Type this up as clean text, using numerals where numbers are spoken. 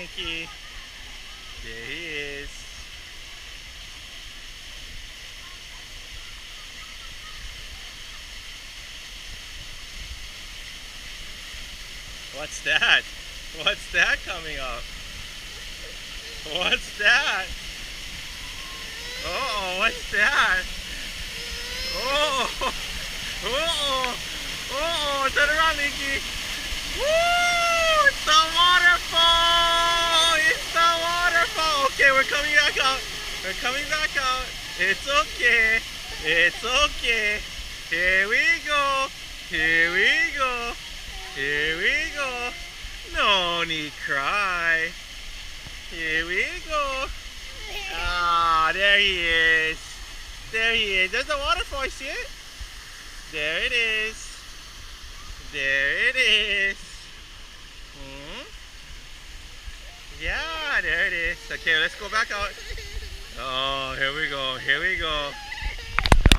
Linkie. There he is. What's that? What's that coming up? What's that? Oh, what's that? Oh, oh, oh, turn around, Linkie. Woo! It's the waterfall! It's the waterfall! Okay, we're coming back out. We're coming back out. It's okay. It's okay. Here we go. Here we go. Here we go. No need cry. Here we go. Ah, there he is. There he is. There's the waterfall, see it? There it is. There it is. Yeah, there it is. Okay, let's go back out. Oh, here we go. Here we go.